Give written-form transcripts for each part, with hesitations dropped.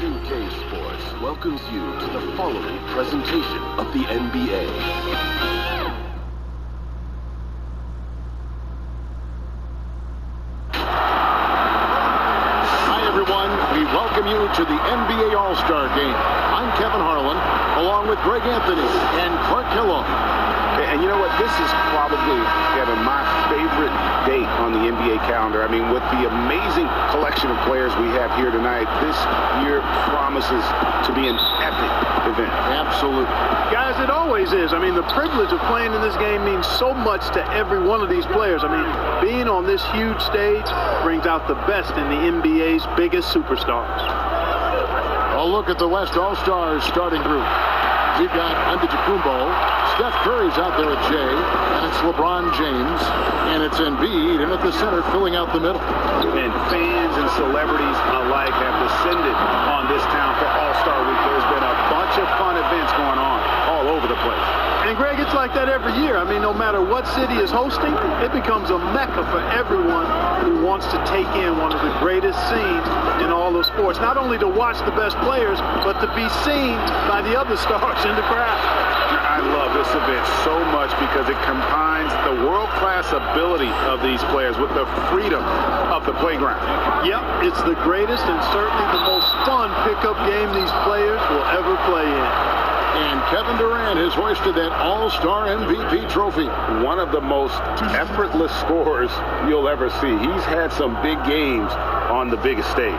2K Sports welcomes you to the following presentation of the NBA. Hi everyone, we welcome you to the NBA All-Star Game. I'm Kevin Harlan, along with Greg Anthony and Clark Kellogg. And you know what? This is probably, Kevin, my favorite date on the NBA calendar. I mean, with the amazing collection of players we have here tonight, this year promises to be an epic event. Absolutely. Guys, it always is. I mean, the privilege of playing in this game means so much to every one of these players. I mean, being on this huge stage brings out the best in the NBA's biggest superstars. A look at the West All-Stars starting group. We've got Antetokounmpo, Steph Curry's out there with Jay, and it's LeBron James, and it's Embiid, and at the center filling out the middle. And fans and celebrities alike have descended on this town for All-Star Week. There's been a bunch of fun events going on all over the place. And Greg, it's like that every year. I mean, no matter what city is hosting, it becomes a mecca for everyone who wants to take in one of the greatest scenes in all of sports. Not only to watch the best players, but to be seen by the other stars in the crowd. I love this event so much because it combines the world-class ability of these players with the freedom of the playground. Yep, it's the greatest and certainly the most fun pickup game these players will ever play in. And Kevin Durant has hoisted that All-Star MVP trophy. One of the most effortless scorers you'll ever see. He's had some big games on the biggest stage.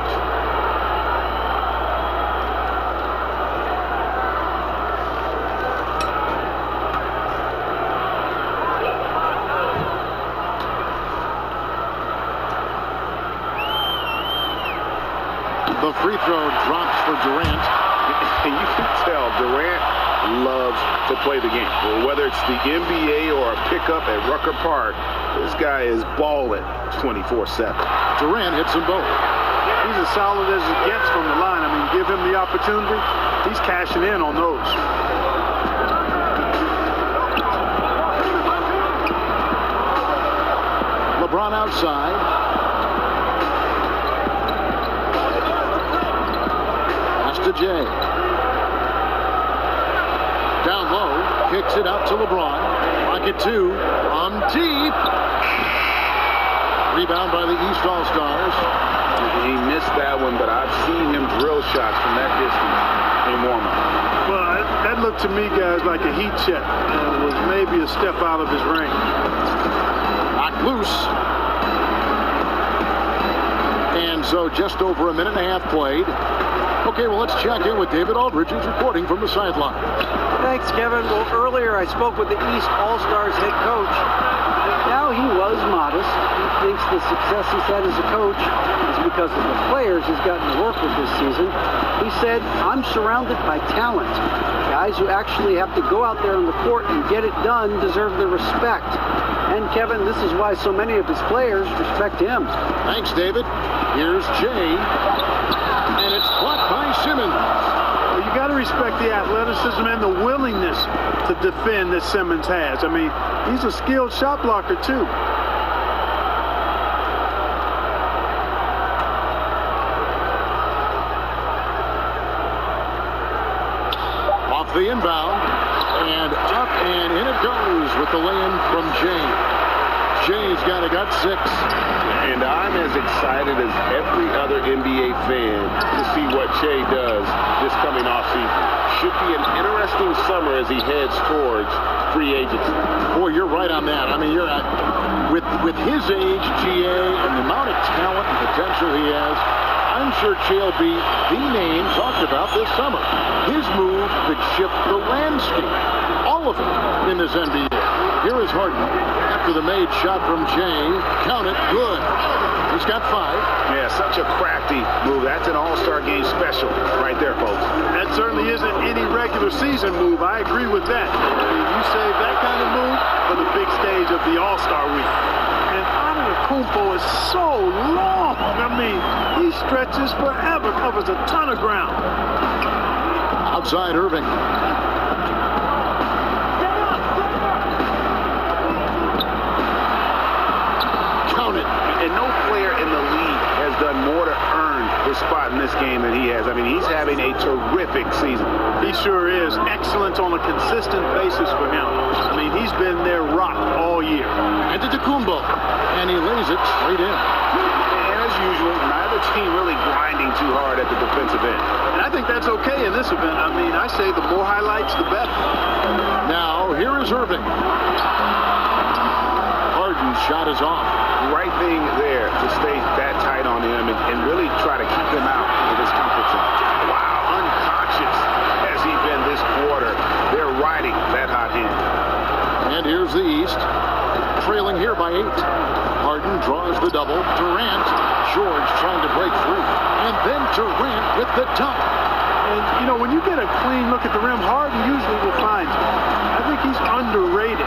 The free throw drops for Durant. And you can tell Durant loves to play the game. Well, whether it's the NBA or a pickup at Rucker Park, this guy is balling 24/7. Durant hits them both. He's as solid as it gets from the line. I mean, give him the opportunity, he's cashing in on those. LeBron outside. To Jay. Down low, kicks it out to LeBron. Pocket two, on deep. Rebound by the East All-Stars. He missed that one, but I've seen him drill shots from that distance in warm-up. Well, that looked to me, guys, like a heat check. It was maybe a step out of his range. Knocked loose. And so just over a minute and a half played. Okay, well, let's check in with David Aldridge, who's reporting from the sideline. Thanks, Kevin. Well, earlier I spoke with the East All-Stars head coach. Now he was modest. He thinks the success he's had as a coach is because of the players he's gotten to work with this season. He said, I'm surrounded by talent. Guys who actually have to go out there on the court and get it done deserve the respect. And, Kevin, this is why so many of his players respect him. Thanks, David. Here's Jay. And it's blocked by Simmons. Well, you got to respect the athleticism and the willingness to defend that Simmons has. I mean, he's a skilled shot blocker, too. Off the inbound. And up and in it goes with the lay-in from Jay. Jay's got six. And I'm as excited as every other NBA fan to see what Jay does this coming off season. Should be an interesting summer as he heads towards free agency. Boy, you're right on that. I mean, you're at, with his age, GA, and the amount of talent and potential he has, I'm sure Jay will be the name talked about this summer. His move could shift the landscape, all of it, in this NBA. Here is Harden after the made shot from Jay. Count it, good. He's got 5. Yeah, such a crafty move. That's an All-Star Game special right there, folks. That certainly isn't any regular season move. I agree with that. I mean, you save that kind of move for the big stage of the All-Star Week. And Antetokounmpo is so long. I mean, he stretches forever, covers a ton of ground. Outside Irving. Count it. And no player in the league has done more to earn the better spot in this game than he has. I mean, he's having a terrific season. He sure is. Excellence on a consistent basis for him. I mean, he's been their rock all year. Antetokounmpo, and he lays it straight in. And as usual, neither team really grinding too hard at the defensive end. And I think that's okay in this event. I mean, I say the more highlights, the better. Now, here is Irving. Harden's shot is off. Right thing there to stay that tight on him and really try to keep him out of his comfort zone. Wow, unconscious has he been this quarter. They're riding that hot hand. And here's the East, trailing here by 8. Harden draws the double. Durant, George trying to break free. And then Durant with the dunk. And, you know, when you get a clean look at the rim, Harden usually will find it. I think he's underrated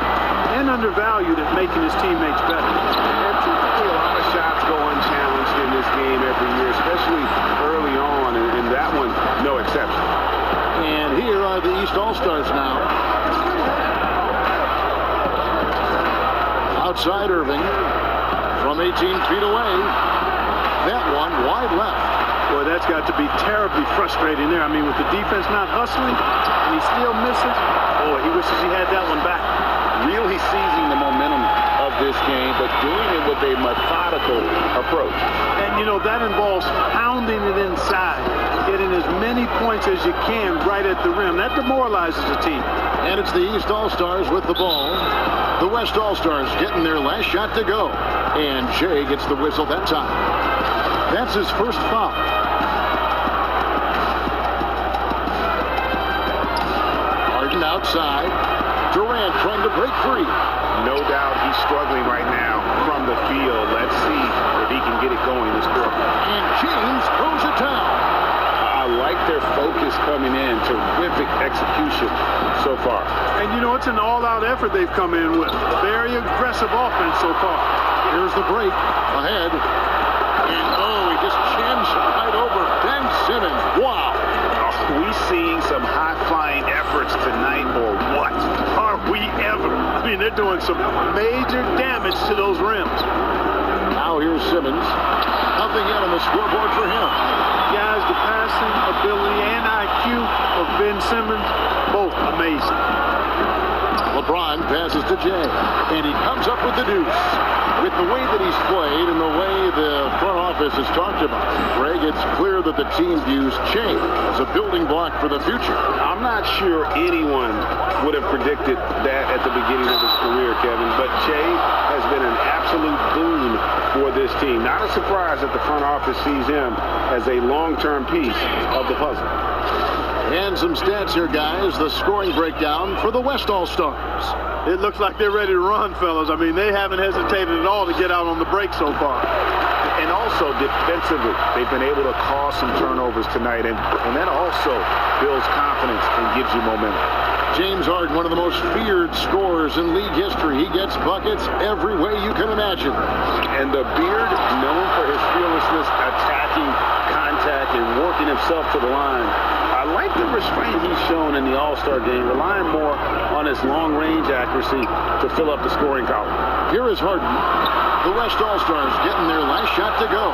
and undervalued at making his teammates better. And typically a lot of shots go unchallenged in this game every year, especially early on, and that one, no exception. And here are the East All-Stars now. Outside Irving from 18 feet away. That one wide left. Boy, that's got to be terribly frustrating there. I mean, with the defense not hustling, and he still misses. Boy, he wishes he had that one back. Really seizing the momentum of this game, but doing it with a methodical approach. And, you know, that involves pounding it inside, getting as many points as you can right at the rim. That demoralizes a team. And it's the East All-Stars with the ball. The West All-Stars getting their last shot to go. And Jay gets the whistle that time. That's his first foul. Harden outside. Durant trying to break free. No doubt he's struggling right now from the field. Let's see if he can get it going this quarter. And James throws it down. I like their focus coming in. Terrific execution so far. And, you know, it's an all-out effort they've come in with. Very aggressive offense so far. Here's the break. Ahead. And, oh, he just chins right over Ben Simmons. Wow. Are we seeing some high-flying efforts tonight or what? Are we ever? I mean, they're doing some major damage to those rims. Now here's Simmons. Nothing yet on the scoreboard for him. Guys, the passing ability and IQ of Ben Simmons, both amazing. LeBron passes to Jay, and he comes up with the deuce. With the way that he's played and the way the front office has talked about it, Greg, it's clear that the team views Jay as a building block for the future. I'm not sure anyone would have predicted that at the beginning of his career, Kevin, but Jay has been an absolute boon for this team. Not a surprise that the front office sees him as a long-term piece of the puzzle. And some stats here, guys. The scoring breakdown for the West All-Stars. It looks like they're ready to run, fellas. I mean, they haven't hesitated at all to get out on the break so far. And also defensively, they've been able to cause some turnovers tonight, and that also builds confidence and gives you momentum. James Harden, one of the most feared scorers in league history. He gets buckets every way you can imagine. And the beard, known for his fearlessness, attacking contact and working himself to the line. I like the restraint he's shown in the All-Star game, relying more on his long-range accuracy to fill up the scoring column. Here is Harden. The West All-Stars getting their last shot to go.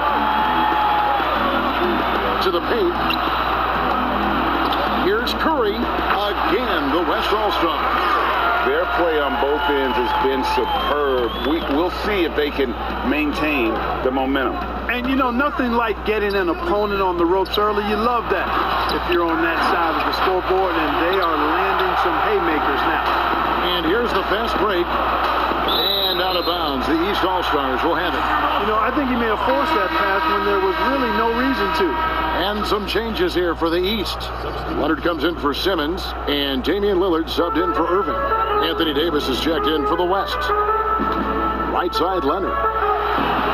To the paint. Here's Curry. Again, the West All-Stars. Their play on both ends has been superb. We'll see if they can maintain the momentum. And, you know, nothing like getting an opponent on the ropes early. You love that if you're on that side of the scoreboard, and they are landing some haymakers now. And here's the fast break. And out of bounds. The East All-Stars will have it. You know, I think he may have forced that pass when there was really no reason to. And some changes here for the East. Leonard comes in for Simmons, and Damian Lillard subbed in for Irving. Anthony Davis is checked in for the West. Right side, Leonard.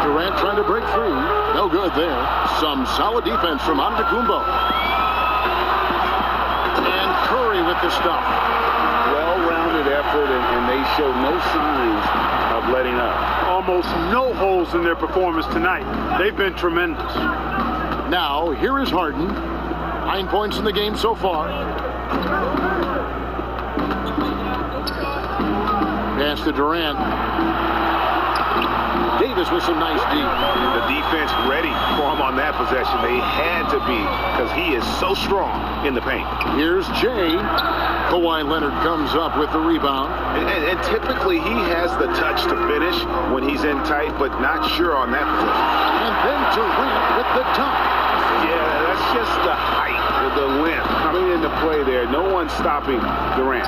Durant trying to break free. No good there. Some solid defense from Antetokounmpo. And Curry with the stuff. Well-rounded effort, and they show no signs of letting up. Almost no holes in their performance tonight. They've been tremendous. Now, here is Harden. 9 points in the game so far. Pass to Durant. Davis with some nice D. The defense ready for him on that possession. They had to be because he is so strong in the paint. Here's Jay. Kawhi Leonard comes up with the rebound. And typically he has the touch to finish when he's in tight, but not sure on that possession. And then Durant with the dunk. Yeah, that's just the height, the length coming into play there. No one stopping Durant.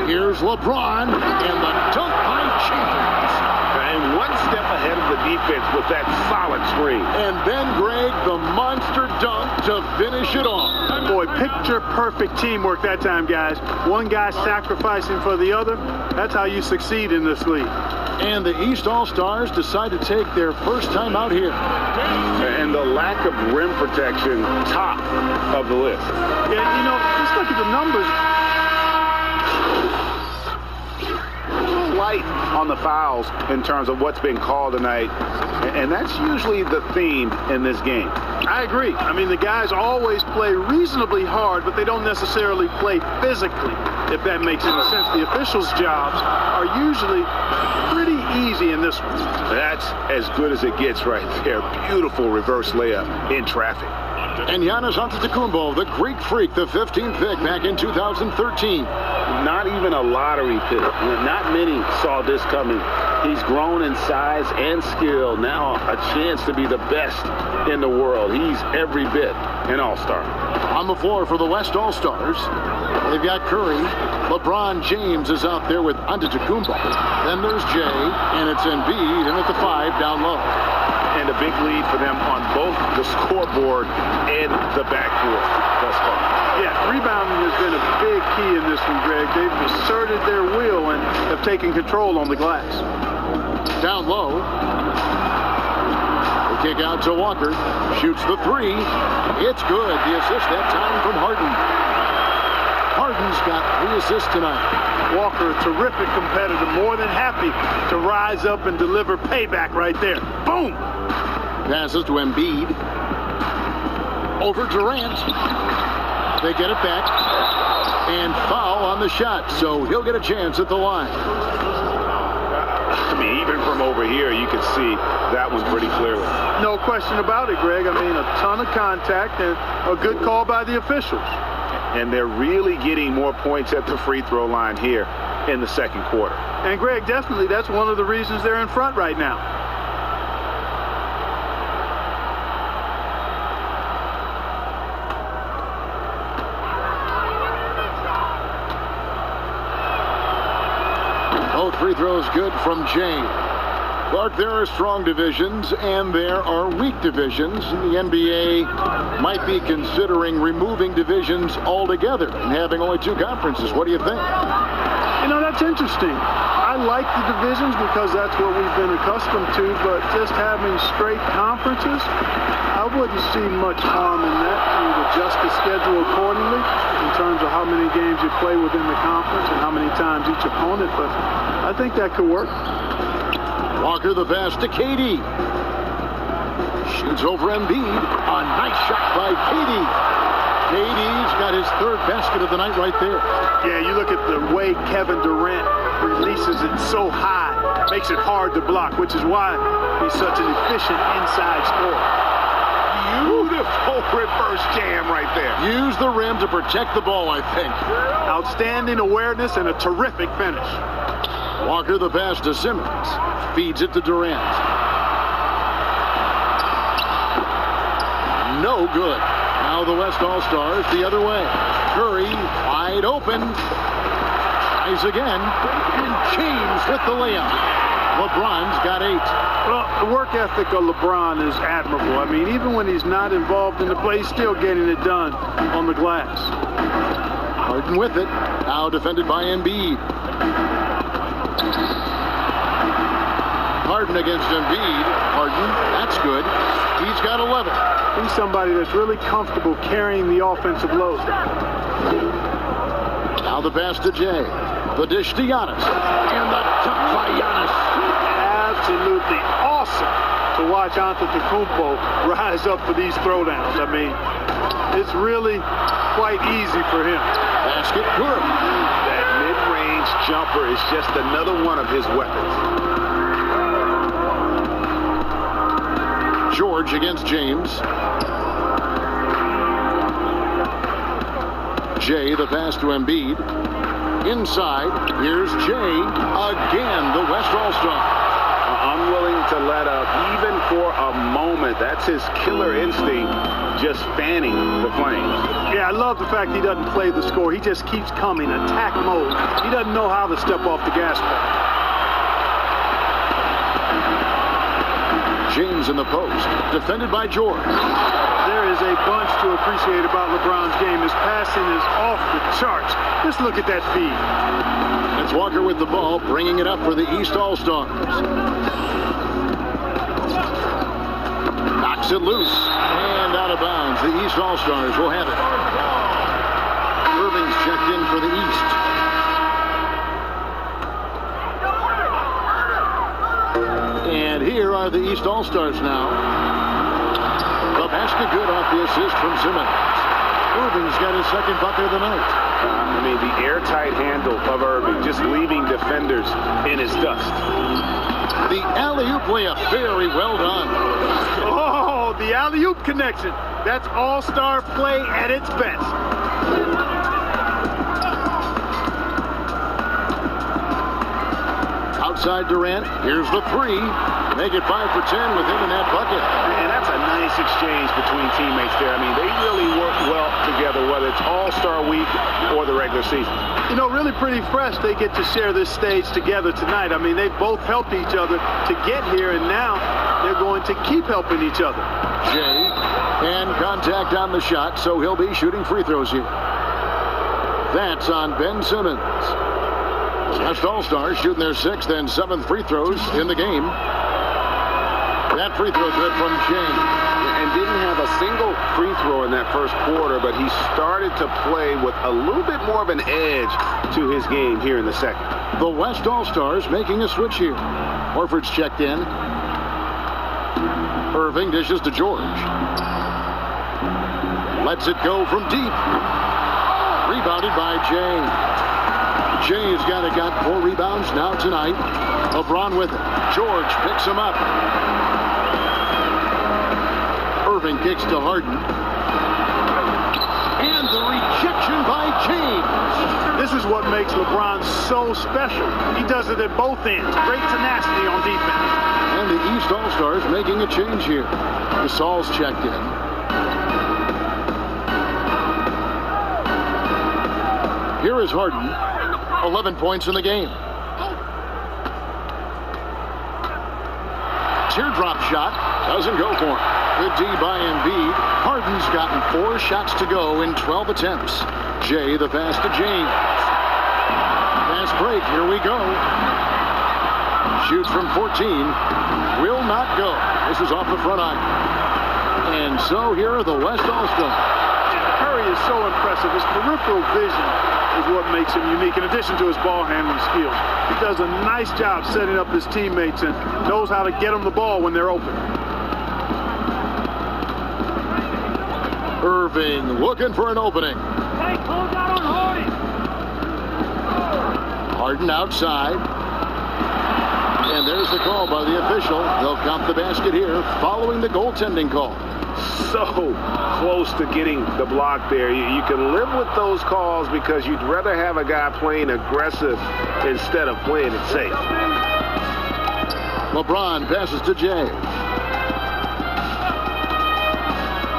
Here's LeBron and the dunk by James. And one step ahead of the defense with that solid screen. And then, Greg, the monster dunk to finish it off. Boy, picture-perfect teamwork that time, guys. One guy sacrificing for the other. That's how you succeed in this league. And the East All-Stars decide to take their first time out here. And the lack of rim protection, top of the list. Yeah, you know, just look at the numbers. Light on the fouls in terms of what's been called tonight, and that's usually the theme in this game. I agree. I mean, the guys always play reasonably hard, but they don't necessarily play physically, if that makes any sense. The officials' jobs are usually pretty easy in this one. That's as good as it gets right there. Beautiful reverse layup in traffic. And Giannis Antetokounmpo, the Greek Freak, the 15th pick back in 2013. Not even a lottery pick. Not many saw this coming. He's grown in size and skill. Now a chance to be the best in the world. He's every bit an all-star. On the floor for the West All-Stars, they've got Curry. LeBron James is out there with Antetokounmpo. Then there's Jay, and it's Embiid, and at the 5 down low. And a big lead for them on both the scoreboard and the backboard thus far. Yeah, rebounding has been a big key in this one, Greg. They've asserted their will and have taken control on the glass. Down low. The kick out to Walker. Shoots the 3. It's good. The assist that time from Harden. Harden's got 3 assists tonight. Walker, a terrific competitor, more than happy to rise up and deliver payback right there. Boom! Passes to Embiid. Over Durant. They get it back. And foul on the shot, so he'll get a chance at the line. I mean, even from over here, you can see that one pretty clearly. No question about it, Greg. I mean, a ton of contact and a good call by the officials. And they're really getting more points at the free throw line here in the second quarter. And, Greg, definitely that's one of the reasons they're in front right now. Both free throws good from James. Clark, there are strong divisions and there are weak divisions. The NBA might be considering removing divisions altogether and having only 2 conferences. What do you think? You know, that's interesting. I like the divisions because that's what we've been accustomed to, but just having straight conferences, I wouldn't see much harm in that. You'd adjust the schedule accordingly in terms of how many games you play within the conference and how many times each opponent, but I think that could work. Walker the pass to KD. Shoots over Embiid. A nice shot by KD. KD's got his 3rd basket of the night right there. Yeah, you look at the way Kevin Durant releases it so high. Makes it hard to block, which is why he's such an efficient inside scorer. Beautiful reverse jam right there. Use the rim to protect the ball, I think. Outstanding awareness and a terrific finish. Walker the pass to Simmons. Feeds it to Durant. No good. Now the West All-Stars the other way. Curry wide open. Tries again. And James with the layup. LeBron's got 8. Well, the work ethic of LeBron is admirable. I mean, even when he's not involved in the play, he's still getting it done on the glass. Harden with it. Now defended by Embiid. Harden against Embiid. Harden, that's good. He's got 11. He's somebody that's really comfortable carrying the offensive load. Now the pass to Jay. The dish to Giannis. And the dunk by Giannis. Absolutely awesome to watch Antetokounmpo rise up for these throwdowns. I mean, it's really quite easy for him. Basket good. That mid-range jumper is just another one of his weapons. George against James. Jay, the pass to Embiid. Inside, here's Jay again, the West All-Star. Unwilling to let up even for a moment. That's his killer instinct, just fanning the flames. Yeah, I love the fact he doesn't play the score. He just keeps coming, attack mode. He doesn't know how to step off the gas pedal. James in the post, defended by George. There is a bunch to appreciate about LeBron's game. His passing is off the charts. Just look at that feed. It's Walker with the ball, bringing it up for the East All-Stars. Knocks it loose and out of bounds. The East All-Stars will have it. Irving's checked in for the East. And here are the East All-Stars now. The basket good off the assist from Simmons. Irving's got his second bucket of the night. I mean, the airtight handle of Irving, just leaving defenders in his dust. The alley-oop layup, very well done. Oh, the alley-oop connection. That's all-star play at its best. Outside Durant, here's the three. Make it 5 for 10 with him in that bucket. And that's a nice exchange between teammates there. I mean, they really work well together, whether it's All-Star Week or the regular season. You know, really pretty fresh they get to share this stage together tonight. I mean, they both helped each other to get here, and now they're going to keep helping each other. Jay, and contact on the shot, so he'll be shooting free throws here. That's on Ben Simmons. West All-Stars shooting their 6th and 7th free throws in the game. That free throw good from James. And didn't have a single free throw in that first quarter, but he started to play with a little bit more of an edge to his game here in the second. The West All-Stars making a switch here. Horford's checked in. Irving dishes to George. Lets it go from deep. Rebounded by Jay. Jay's got 4 rebounds now tonight. LeBron with it. George picks him up. Irving kicks to Harden. And the rejection by James. This is what makes LeBron so special. He does it at both ends. Great tenacity on defense. And the East All-Stars making a change here. Gasol's checked in. Here is Harden. 11 points in the game. Teardrop shot. Doesn't go for him. Good D by Embiid. Harden's gotten 4 shots to go in 12 attempts. Jay, the pass to James. Fast break. Here we go. Shoots from 14. Will not go. This is off the front eye. And so here are the West All-Stars. Curry is so impressive. His peripheral vision is what makes him unique, in addition to his ball handling skills. He does a nice job setting up his teammates and knows how to get them the ball when they're open. Irving looking for an opening. Hey, close out on Harden. Harden outside. And there's the call by the official. They'll count the basket here following the goaltending call. So close to getting the block there. You can live with those calls because you'd rather have a guy playing aggressive instead of playing it safe. LeBron passes to Jay.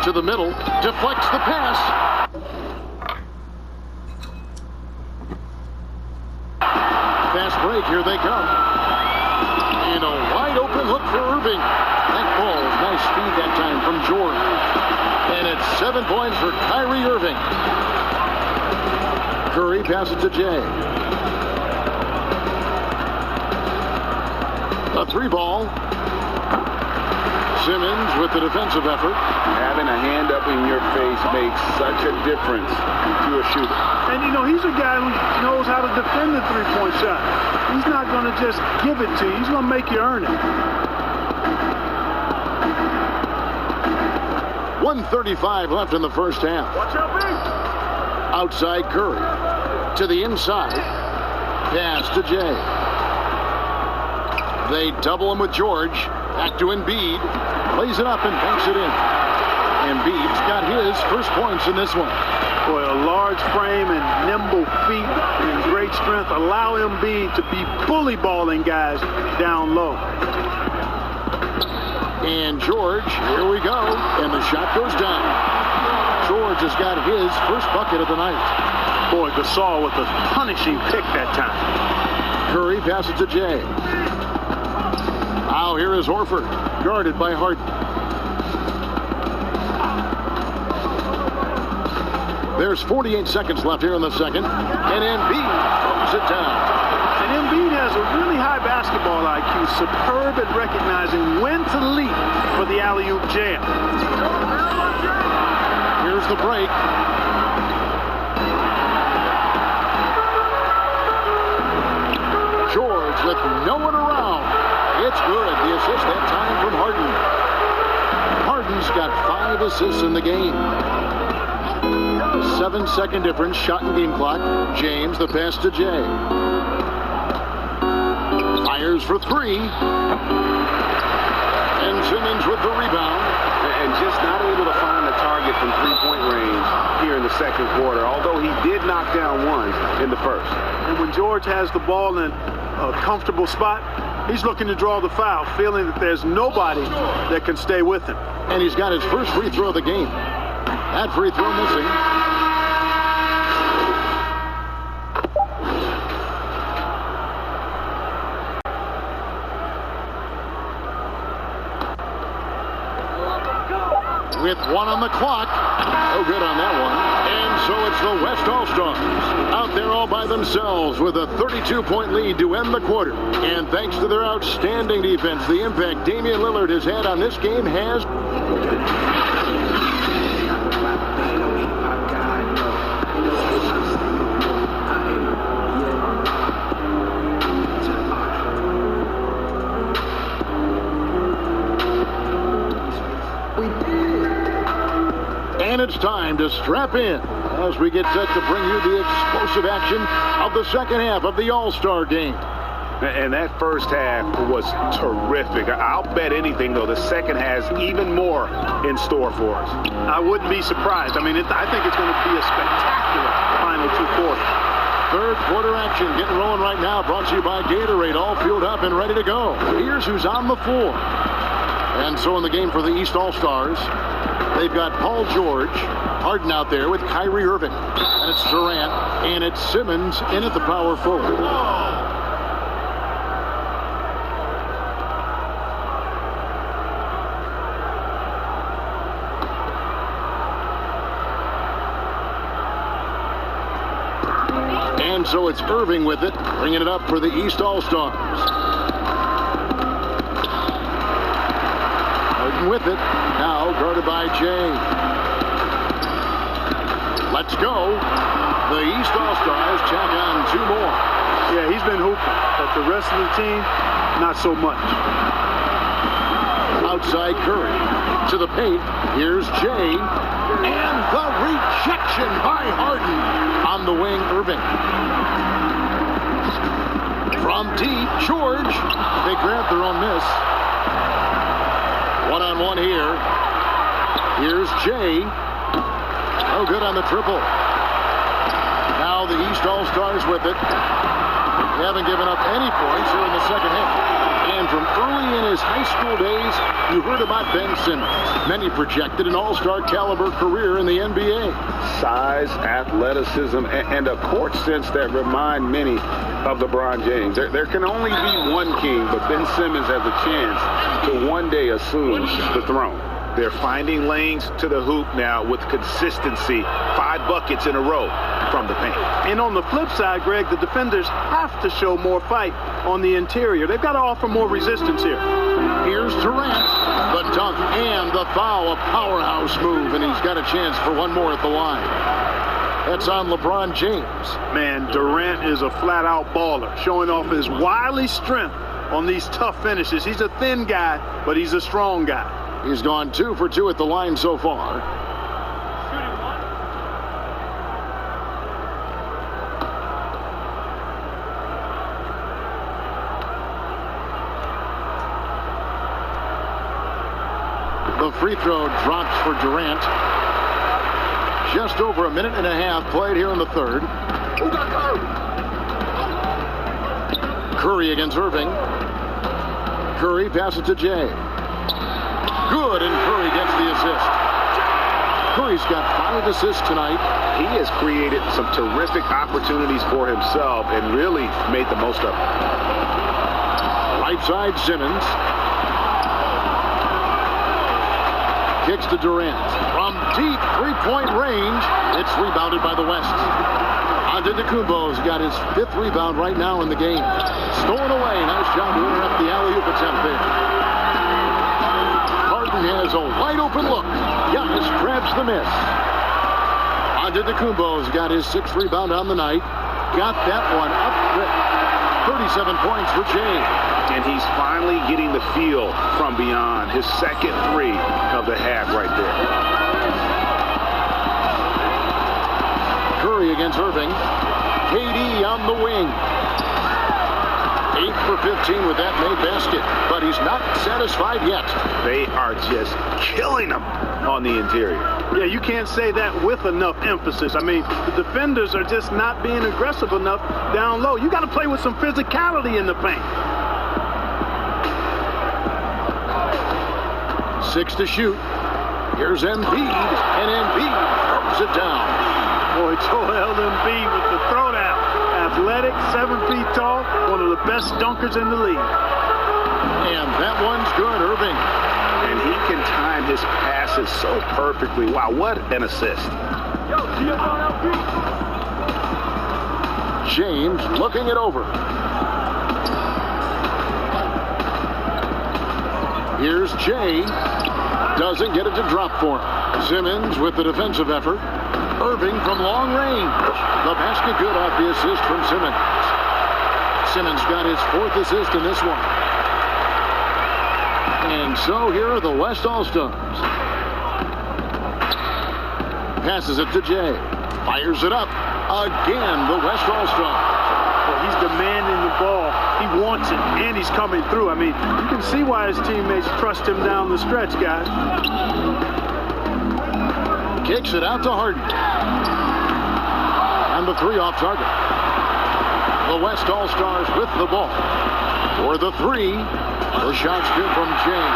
To the middle, deflects the pass. Fast break, here they come. And a wide open look for Irving. That ball, nice speed that time from George. And it's 7 points for Kyrie Irving. Curry passes to Jay. A 3 ball. Simmons with the defensive effort. Having a hand up in your face makes such a difference to a shooter. And, you know, he's a guy who knows how to defend the three-point shot. He's not going to just give it to you. He's going to make you earn it. 1:35 left in the first half. Watch out, big. Outside Curry. To the inside. Pass to Jay. They double him with George. Back to Embiid. Lays it up and banks it in. Embiid's got his first points in this one. Boy, a large frame and nimble feet and great strength allow Embiid to be bully balling guys down low. And George, here we go. And the shot goes down. George has got his first bucket of the night. Boy, Gasol with a punishing pick that time. Curry passes to Jay. Now here is Horford, guarded by Harden. There's 48 seconds left here in the second. And Embiid throws it down. And Embiid has a really high basketball IQ, superb at recognizing when to leap for the alley-oop jam. Here's the break. George with no one around. It's good. The assist that time from Harden. Harden's got 5 assists in the game. 7-second difference, shot and game clock. James, the pass to Jay. Fires for 3. And Simmons with the rebound. And just not able to find the target from three-point range here in the second quarter, although he did knock down one in the first. And when George has the ball in a comfortable spot, he's looking to draw the foul, feeling that there's nobody that can stay with him. And he's got his first free throw of the game. That free throw missing. With 1 on the clock. No good on that one. And so it's the West All-Stars out there all by themselves with a 32-point lead to end the quarter. And thanks to their outstanding defense, the impact Damian Lillard has had on this game has... And it's time to strap in as we get set to bring you the explosive action of the second half of the All-Star game. And that first half was terrific. I'll bet anything, though, the second has even more in store for us. I wouldn't be surprised. I mean, I think it's going to be a spectacular final 2 quarters. Third quarter action getting rolling right now, brought to you by Gatorade, all fueled up and ready to go. Here's who's on the floor. And so in the game for the East All-Stars, they've got Paul George, Harden out there with Kyrie Irving. And it's Durant, and it's Simmons in at the power forward. And so it's Irving with it, bringing it up for the East All-Stars. Harden with it, now guarded by Jay. Let's go. The East All-Stars check on 2 more. Yeah, he's been hooping, but the rest of the team, not so much. Outside Curry to the paint. Here's Jay. And the rejection by Harden on the wing, Irving. From deep, George. They grab their own miss. 1-on-1 here. Here's Jay. Oh, good on the triple. Now the East All-Stars with it. They haven't given up any points here in the second half. And from early in his high school days, you heard about Ben Simmons. Many projected an all-star caliber career in the NBA. Size, athleticism, and a court sense that remind many of LeBron James. There can only be one king, but Ben Simmons has a chance to one day assume the throne. They're finding lanes to the hoop now with consistency. 5 buckets in a row from the paint. And on the flip side, Greg, the defenders have to show more fight on the interior. They've got to offer more resistance here. Here's Durant. The dunk and the foul, a powerhouse move, and he's got a chance for one more at the line. That's on LeBron James. Man, Durant is a flat-out baller, showing off his wily strength on these tough finishes. He's a thin guy, but he's a strong guy. He's gone 2 for 2 at the line so far. free throw drops for Durant. Just over a minute and a half played here in the third. Curry against Irving. Curry passes to Jay. Good, and Curry gets the assist. Curry's got 5 assists tonight. He has created some terrific opportunities for himself and really made the most of it. Right side, Simmons. Kicks to Durant. From deep three-point range, it's rebounded by the West. Antetokounmpo's got his 5th rebound right now in the game. Stolen away. Nice job to interrupt the alley-oop attempt there. Harden has a wide-open look. Giannis grabs the miss. Antetokounmpo's got his 6th rebound on the night. Got that one up quick. 37 points for Jay. And he's finally getting the feel from beyond. His 2nd 3 of the half right there. Curry against Irving. KD on the wing. 8 for 15 with that made basket, but he's not satisfied yet. They are just killing him on the interior. Yeah, you can't say that with enough emphasis. I mean, the defenders are just not being aggressive enough down low. You got to play with some physicality in the paint. 6 to shoot. Here's Embiid, and Embiid throws it down. Boy, Joel Embiid with the throwdown. Athletic, 7 feet tall, one of the best dunkers in the league. And that one's good, Irving. And he can time his passes so perfectly. Wow, what an assist. James looking it over. Here's Jay. Doesn't get it to drop for him. Simmons with the defensive effort. Irving from long range. The basket good off the assist from Simmons. Simmons got his 4th assist in this one. And so here are the West All-Stars. Passes it to Jay. Fires it up. Again, the West All-Stars. Well, he's demanding the ball. He wants it, and he's coming through. I mean, you can see why his teammates trust him down the stretch, guys. Kicks it out to Harden. And the 3 off target. The West All-Stars with the ball. For the 3. The shot's good from Jay.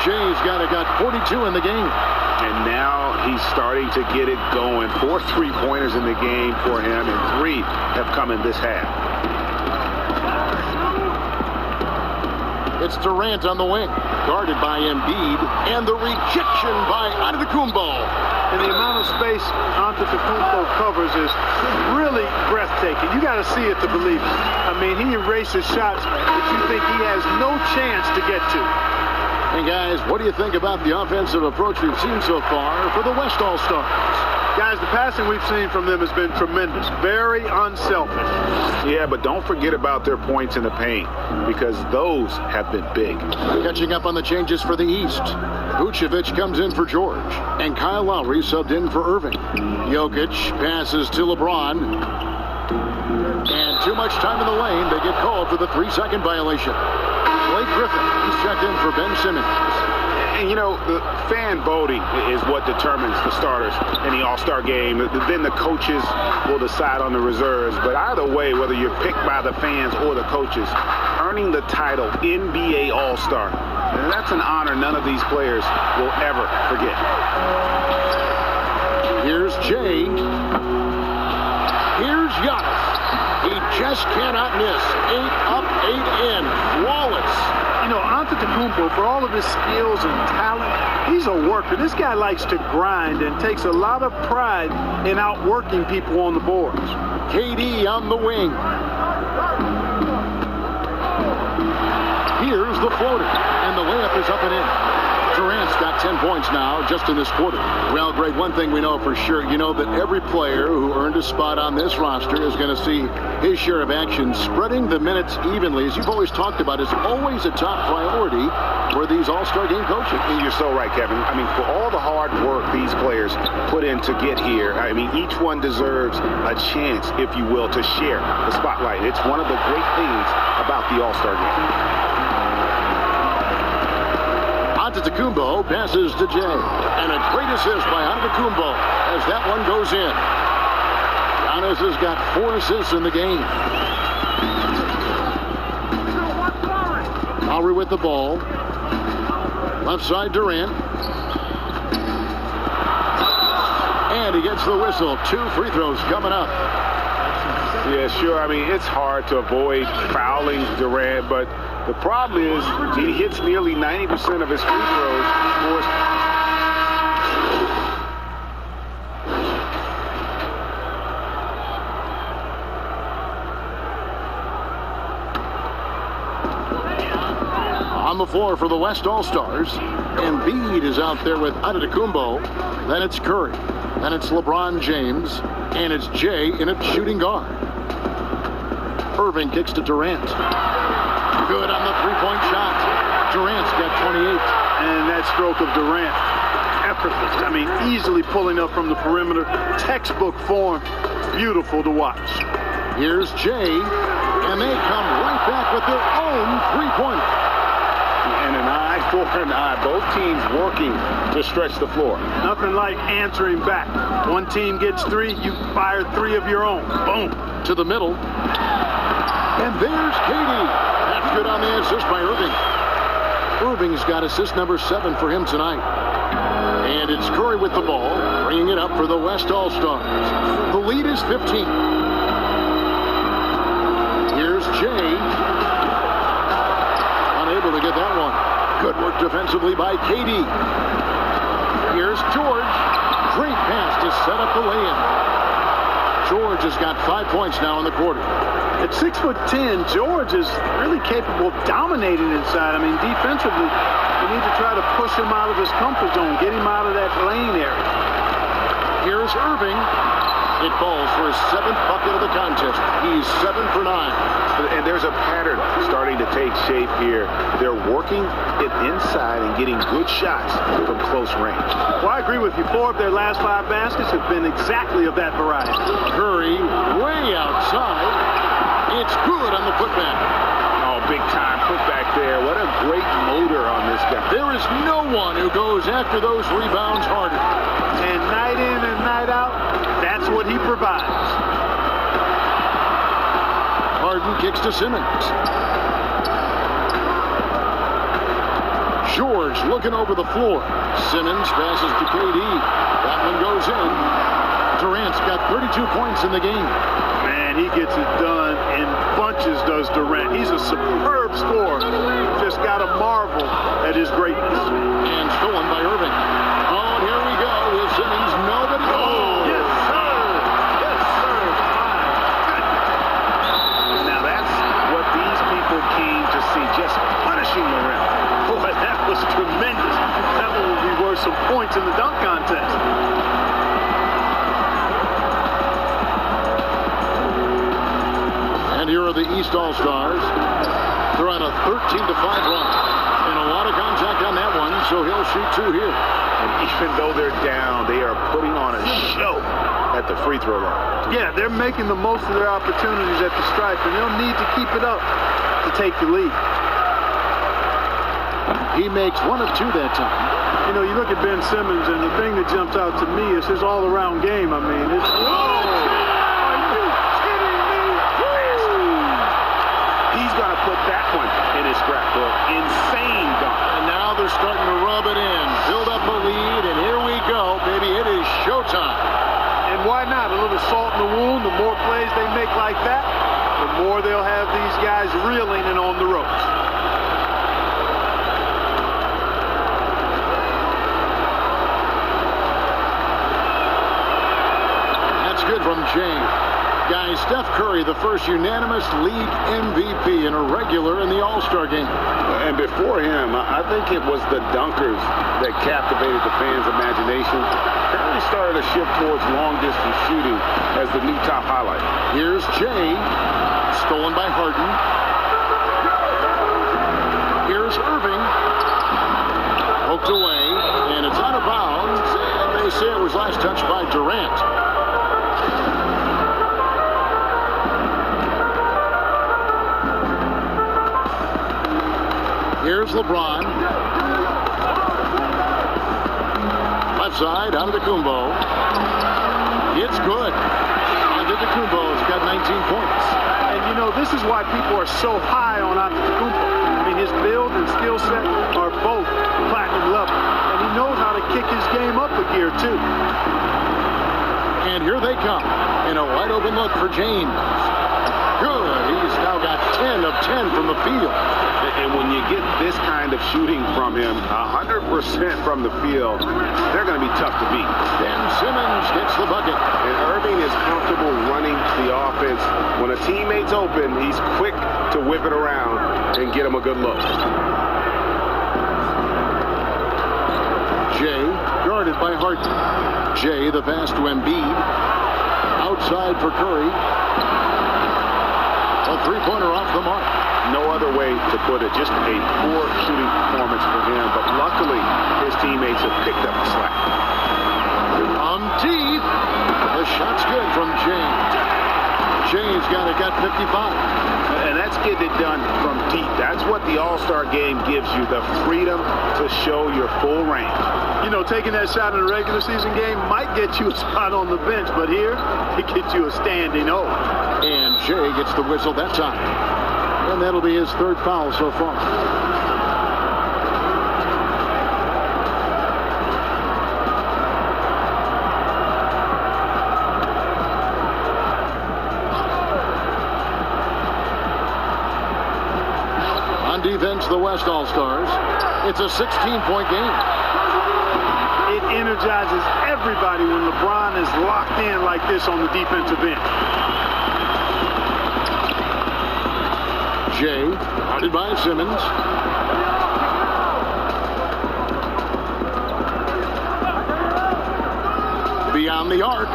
Jay's got 42 in the game. And now he's starting to get it going. 4 3-pointers in the game for him, and 3 have come in this half. It's Durant on the wing, guarded by Embiid, and the rejection by Antetokounmpo. And the amount of space Antetokounmpo covers is really breathtaking. You got to see it to believe it. I mean, he erases shots that you think he has no chance to get to. And guys, what do you think about the offensive approach we've seen so far for the West All-Stars? Guys, the passing we've seen from them has been tremendous. Very unselfish. Yeah, but don't forget about their points in the paint, because those have been big. Catching up on the changes for the East. Vucevic comes in for George, and Kyle Lowry subbed in for Irving. Jokic passes to LeBron. And too much time in the lane. They get called for the 3-second violation. Blake Griffin, he's checked in for Ben Simmons. And, you know, the fan voting is what determines the starters in the All-Star game. Then the coaches will decide on the reserves. But either way, whether you're picked by the fans or the coaches, earning the title NBA All-Star, that's an honor none of these players will ever forget. Here's Jay. Here's Giannis. He just cannot miss. 8 up, 8 in. Flawless. You know, Antetokounmpo, for all of his skills and talent, he's a worker. This guy likes to grind and takes a lot of pride in outworking people on the boards. KD on the wing. Here's the floater, and the layup is up and in. Durant's got 10 points now just in this quarter. Well, Greg, one thing we know for sure, you know that every player who earned a spot on this roster is going to see his share of action. Spreading the minutes evenly, as you've always talked about, is always a top priority for these All-Star game coaches. And you're so right, Kevin. I mean, for all the hard work these players put in to get here, I mean, each one deserves a chance, if you will, to share the spotlight. It's one of the great things about the All-Star game. Antetokounmpo passes to Jay. And a great assist by Antetokounmpo as that one goes in. Giannis has got 4 assists in the game. Lowry with the ball. Left side Durant. And he gets the whistle. 2 free throws coming up. Yeah, sure. I mean, it's hard to avoid fouling Durant, but the problem is he hits nearly 90% of his free throws. On the floor for the West All-Stars, Embiid is out there with Antetokounmpo. Then it's Curry. Then it's LeBron James. And it's Jay in a shooting guard. Irving kicks to Durant. Good on the three-point shot. Durant's got 28. And that stroke of Durant, effortless. I mean, easily pulling up from the perimeter. Textbook form. Beautiful to watch. Here's Jay. And they come right back with their own three-pointer. And an eye for an eye. Both teams working to stretch the floor. Nothing like answering back. One team gets 3, you fire 3 of your own. Boom. To the middle. And there's Katie. That's good on the assist by Irving. Irving's got assist number 7 for him tonight. And it's Curry with the ball, bringing it up for the West All-Stars. The lead is 15. Here's Jay. Unable to get that one. Good work defensively by KD. Here's George. Great pass to set up the lay-in. George has got 5 points now in the quarter. At 6'10", George is really capable of dominating inside. I mean, defensively, you need to try to push him out of his comfort zone, get him out of that lane area. Here's Irving. It falls for his 7th bucket of the contest. He's 7 for 9. And there's a pattern starting to take shape here. They're working it inside and getting good shots from close range. Well, I agree with you. 4 of their last 5 baskets have been exactly of that variety. Curry way outside. It's good on the putback. Oh, big time putback there. What a great motor on this guy. There is no one who goes after those rebounds harder. And night in and night out, that's what he provides. Harden kicks to Simmons. George looking over the floor. Simmons passes to KD. That one goes in. Durant's got 32 points in the game. Man, he gets it done in bunches, does Durant. He's a superb scorer. Just got to marvel at his greatness. And stolen by Irving. Oh, and here we go with Simmons. Nobody. Oh, yes, sir. Yes, sir. Now that's what these people came to see, just punishing the rim. Boy, that was tremendous. That one will be worth some points in the dunk contest. And here are the East All-Stars. They're on a 13-5 run. And a lot of contact on that one, so he'll shoot 2 here. And even though they're down, they are putting on a show at the free throw line. Yeah, they're making the most of their opportunities at the stripe, and they'll need to keep it up to take the lead. He makes 1 of 2 that time. You know, you look at Ben Simmons, and the thing that jumps out to me is his all-around game. I mean, it's... He's going to put that one in his scrapbook. Insane dunk. And now they're starting to rub it in. Build up a lead, and here we go. Baby, it is showtime. And why not? A little salt in the wound. The more plays they make like that, the more they'll have these guys reeling and on the ropes. That's good from Jay. Guys, Steph Curry, the first unanimous league MVP and a regular in the All-Star game. And before him, I think it was the dunkers that captivated the fans' imagination. Curry started to shift towards long-distance shooting as the new top highlight. Here's Jay, stolen by Harden. Here's Irving, poked away, and it's out of bounds, and they say it was last touched by Durant. Here's LeBron. side, Antetokounmpo. It's good. Antetokounmpo's got 19 points. And, you know, this is why people are so high on Antetokounmpo. I mean, his build and skill set are both platinum level. And he knows how to kick his game up a gear, too. And here they come. In a wide open look for James. Good. He's now got 10 of 10 from the field. And when you get this kind of shooting from him, 100% from the field, they're going to be tough to beat. Ben Simmons gets the bucket. And Irving is comfortable running the offense. When a teammate's open, he's quick to whip it around and get him a good look. Jay guarded by Harden. Jay, the pass to Embiid. Outside for Curry. A three-pointer off the mark. No other way to put it. Just a poor shooting performance for him. But luckily, his teammates have picked up the slack. On deep. The shot's good from James. James got 55. And that's getting it done from deep. That's what the All-Star game gives you, the freedom to show your full range. You know, taking that shot in a regular season game might get you a spot on the bench, but here, it gets you a standing O. And Jay gets the whistle that time. And that'll be his third foul so far. On defense, the West All-Stars. It's a 16-point game. It energizes everybody when LeBron is locked in like this on the defensive end. Jay, guarded by Simmons. Beyond the arc.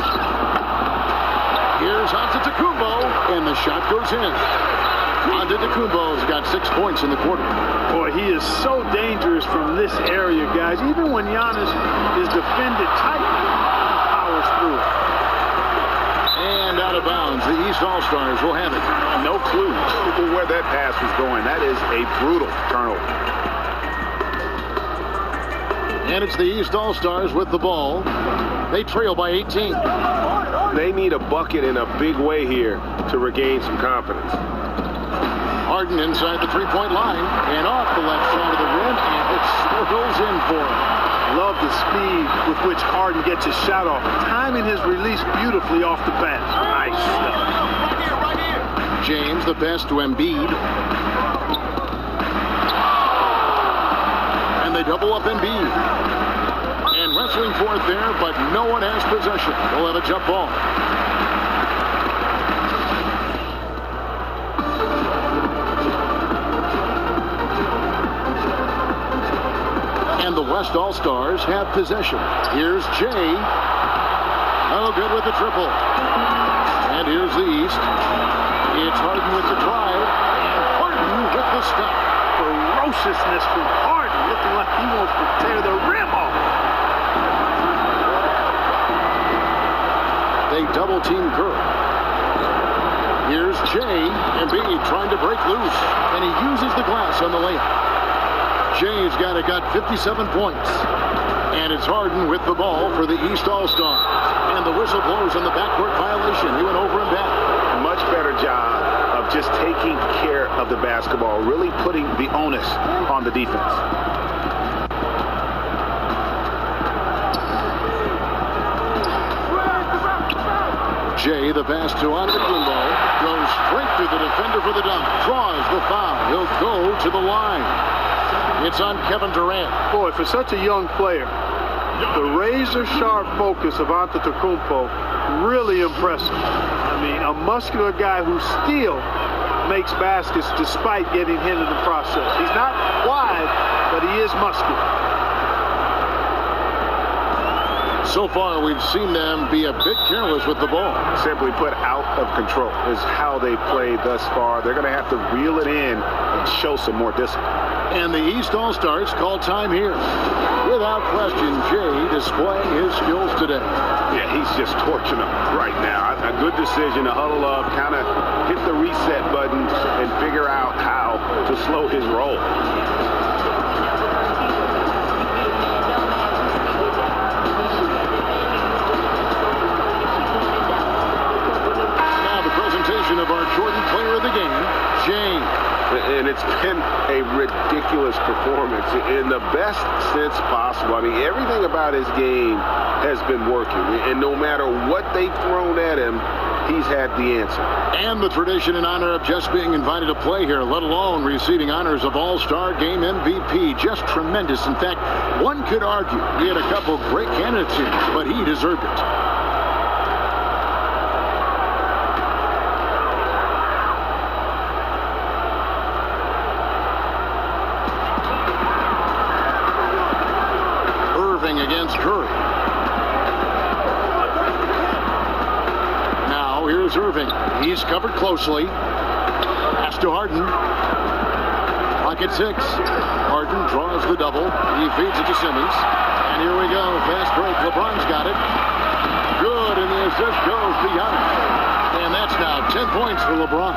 Here's Antetokounmpo, and the shot goes in. Antetokounmpo's got 6 points in the quarter. Boy, he is so dangerous from this area, guys. Even when Giannis is defended tightly, he powers through it. And out of bounds, the East All-Stars will have it. No clue where that pass was going. That is a brutal turnover. And it's the East All-Stars with the ball. They trail by 18. They need a bucket in a big way here to regain some confidence. Harden inside the three-point line and off the left side of the rim, and it swirls in for him. Love the speed with which Harden gets his shot off, timing his release beautifully off the pass. Nice stuff. James, the pass to Embiid. And they double up Embiid. And wrestling for it there, but no one has possession. They'll have a jump ball. And the West All-Stars have possession. Here's Jay. Oh, good with the triple. And here's the East. It's Harden with the drive. And Harden with the stop. Ferociousness from Harden, looking like he wants to tear the rim off. They double-team Curry. Here's Jay. Embiid trying to break loose. And he uses the glass on the layup. Jay's got 57 points. And it's Harden with the ball for the East All-Stars. And the whistle blows on the backcourt violation. He went over and back. Much better job of just taking care of the basketball, really putting the onus on the defense. Jay, the pass to Antetokounmpo, goes straight to the defender for the dunk. Draws the foul. He'll go to the line. It's on Kevin Durant. Boy, for such a young player, the razor-sharp focus of Antetokounmpo, really impressive. I mean, a muscular guy who still makes baskets despite getting hit in the process. He's not wide, but he is muscular. So far, we've seen them be a bit careless with the ball. Simply put, out of control is how they played thus far. They're going to have to reel it in and show some more discipline. And the East All-Stars call time here. Without question, Jay displaying his skills today. Yeah, he's just torching them right now. A good decision to huddle up, kind of hit the reset button and figure out how to slow his roll. ridiculous performance in the best sense possible. I mean, everything about his game has been working, and no matter what they've thrown at him, he's had the answer. And the tradition in honor of just being invited to play here, let alone receiving honors of All-Star Game MVP. Just tremendous. In fact, one could argue he had a couple great candidates here, but he deserved it. Irving against Curry. Now here's Irving. He's covered closely. Pass to Harden. Clock at 6. Harden draws the double. He feeds it to Simmons. And here we go. Fast break. LeBron's got it. Good, and the assist goes to Giannis. And that's now 10 points for LeBron.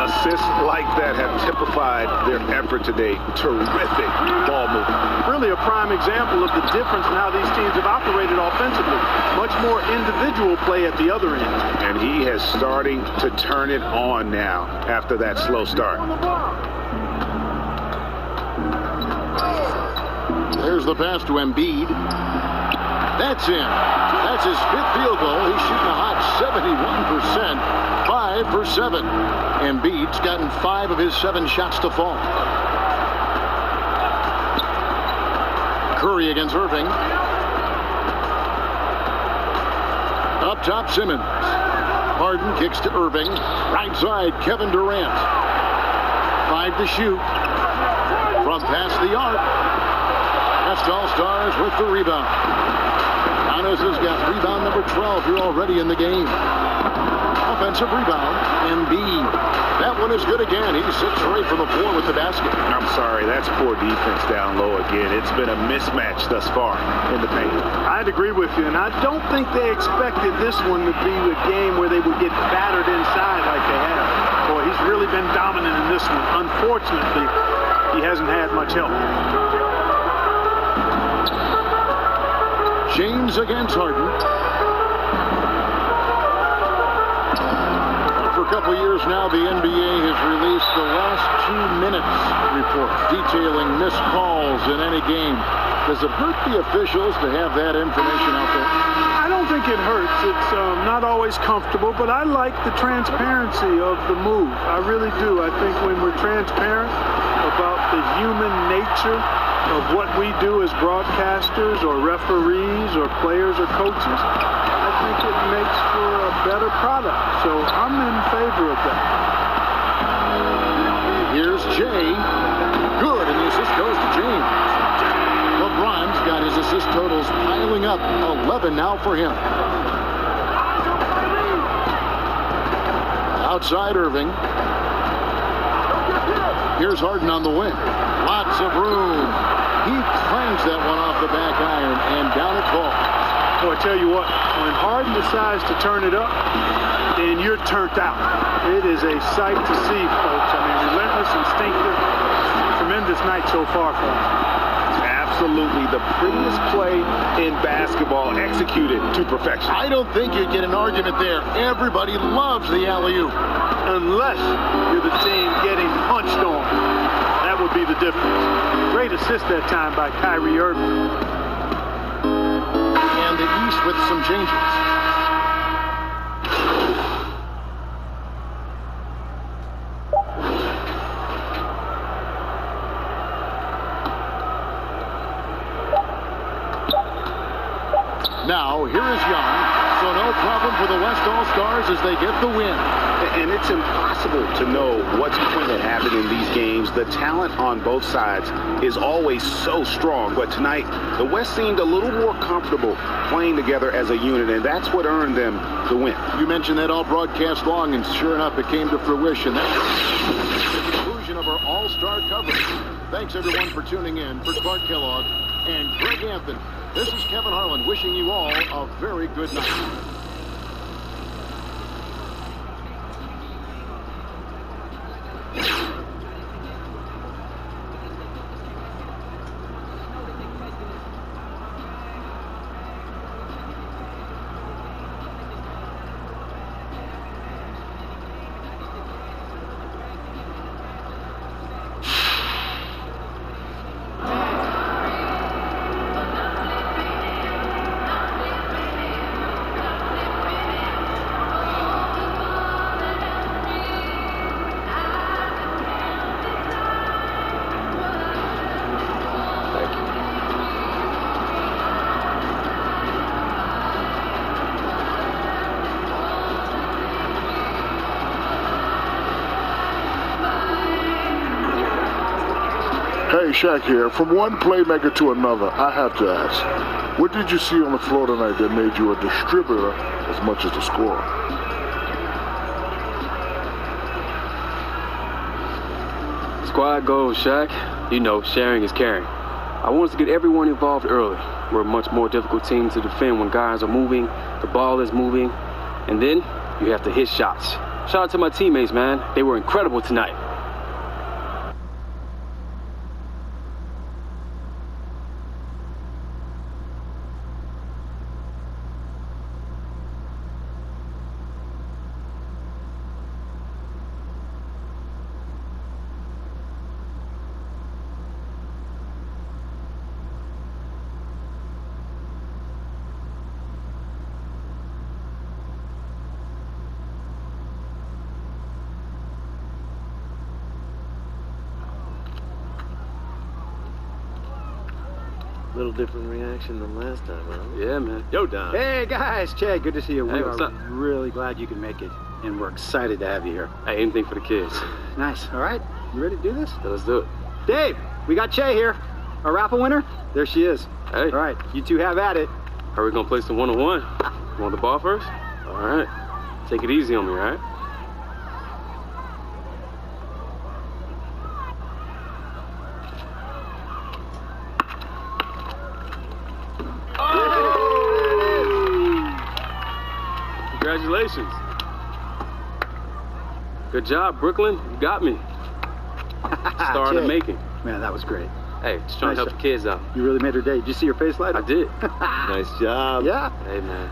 Assists like that have typified their effort today. Terrific ball movement. Really a prime example of the difference in how these teams have operated offensively. Much more individual play at the other end. And he is starting to turn it on now after that slow start. There's the pass to Embiid. That's in. That's his 5th field goal. He's shooting a hot 71%. 5 for 7. Embiid's gotten 5 of his 7 shots to fall. Curry against Irving. Up top, Simmons. Harden kicks to Irving. Right side, Kevin Durant. 5 to shoot. From past the arc. West All-Stars with the rebound. Giannis has got rebound number 12 here already in the game. Offensive rebound, Embiid. That one is good again. He's 6 away from the floor with the basket. I'm sorry, that's poor defense down low again. It's been a mismatch thus far in the paint. I'd agree with you, and I don't think they expected this one to be a game where they would get battered inside like they have. Boy, he's really been dominant in this one. Unfortunately, he hasn't had much help. James against Harden. For a couple years now, the NBA has released the last 2 minutes report detailing missed calls in any game. Does it hurt the officials to have that information out there? I don't think it hurts. It's not always comfortable, but I like the transparency of the move. I really do. I think when we're transparent about the human nature of what we do as broadcasters or referees or players or coaches, I think it makes for a better product. So I'm in favor of that. Here's Jay. Good, and the assist goes to James. LeBron's got his assist totals piling up. 11 now for him. Outside Irving. Here's Harden on the wing. Lots of room. He clangs that one off the back iron and down it falls. Boy, I tell you what, when Harden decides to turn it up, then you're turned out. It is a sight to see, folks. I mean, relentless, instinctive, tremendous night so far for him. Absolutely the prettiest play in basketball, executed to perfection. I don't think you'd get an argument there. Everybody loves the alley-oop. Unless you're the team getting punched on. That would be the difference. Great assist that time by Kyrie Irving. And the East with some changes. Now, here is Young. So no problem for the West All-Stars as they get the win. And it's impossible to know what's going to happen in these games. The talent on both sides is always so strong. But tonight, the West seemed a little more comfortable playing together as a unit, and that's what earned them the win. You mentioned that all broadcast long, and sure enough, it came to fruition. That's the conclusion of our All-Star coverage. Thanks, everyone, for tuning in. For Clark Kellogg and Greg Anthony, this is Kevin Harlan wishing you all a very good night. Hey, Shaq here. From one playmaker to another, I have to ask, what did you see on the floor tonight that made you a distributor as much as a scorer? Squad goals, Shaq. You know, sharing is caring. I wanted to get everyone involved early. We're a much more difficult team to defend when guys are moving, the ball is moving, and then you have to hit shots. Shout out to my teammates, man. They were incredible tonight. Little different reaction than last time, huh? Yeah, man. Yo, Don. Hey, guys. Che, good to see you. Hey, We what's are up? really glad you can make it, and we're excited to have you here. Hey, anything for the kids. Nice. All right. You ready to do this? So let's do it. Dave, we got Che here. Our raffle winner. There she is. Hey. All right. You two have at it. Are we gonna play some one-on-one? You want the ball first? All right. Take it easy on me, all right? Congratulations. Good job, Brooklyn. You got me. Star in the Che. making. Man, that was great. Hey, just trying to help Nice. the kids out. You really made her day. Did you see her face light I up? did. Nice job. Yeah. Hey, man.